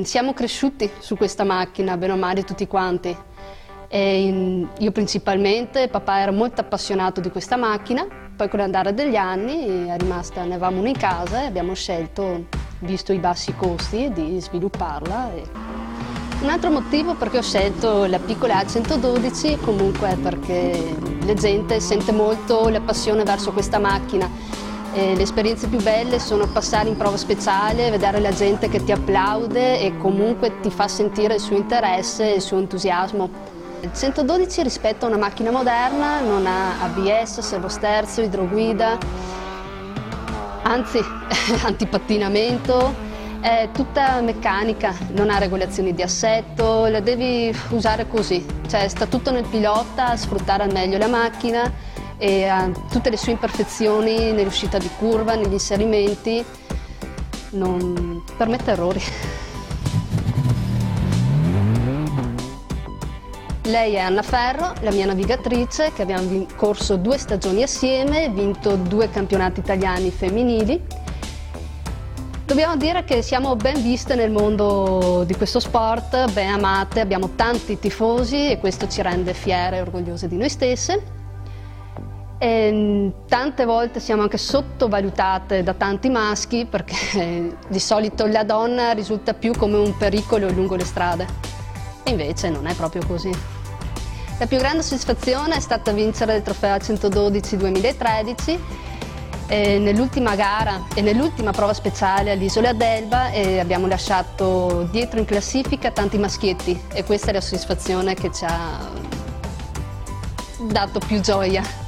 Siamo cresciuti su questa macchina, bene o male tutti quanti. Io principalmente, papà era molto appassionato di questa macchina, poi con l'andare degli anni ne avevamo una in casa e abbiamo scelto, visto i bassi costi, di svilupparla. Un altro motivo perché ho scelto la piccola A112 comunque è perché la gente sente molto la passione verso questa macchina. Le esperienze più belle sono passare in prova speciale, vedere la gente che ti applaude e comunque ti fa sentire il suo interesse e il suo entusiasmo. Il 112 rispetto a una macchina moderna non ha ABS, servosterzo, idroguida, anzi antipattinamento, è tutta meccanica, non ha regolazioni di assetto, la devi usare così, cioè sta tutto nel pilota a sfruttare al meglio la macchina e ha tutte le sue imperfezioni nell'uscita di curva, negli inserimenti, non permette errori. Lei è Anna Ferro, la mia navigatrice, che abbiamo corso 2 stagioni assieme, vinto 2 campionati italiani femminili. Dobbiamo dire che siamo ben viste nel mondo di questo sport, ben amate, abbiamo tanti tifosi e questo ci rende fiere e orgogliose di noi stesse. E tante volte siamo anche sottovalutate da tanti maschi perché di solito la donna risulta più come un pericolo lungo le strade e invece non è proprio così. La più grande soddisfazione è stata vincere il trofeo A112 2013 nell'ultima gara e nell'ultima prova speciale all'Isola d'Elba e abbiamo lasciato dietro in classifica tanti maschietti e questa è la soddisfazione che ci ha dato più gioia.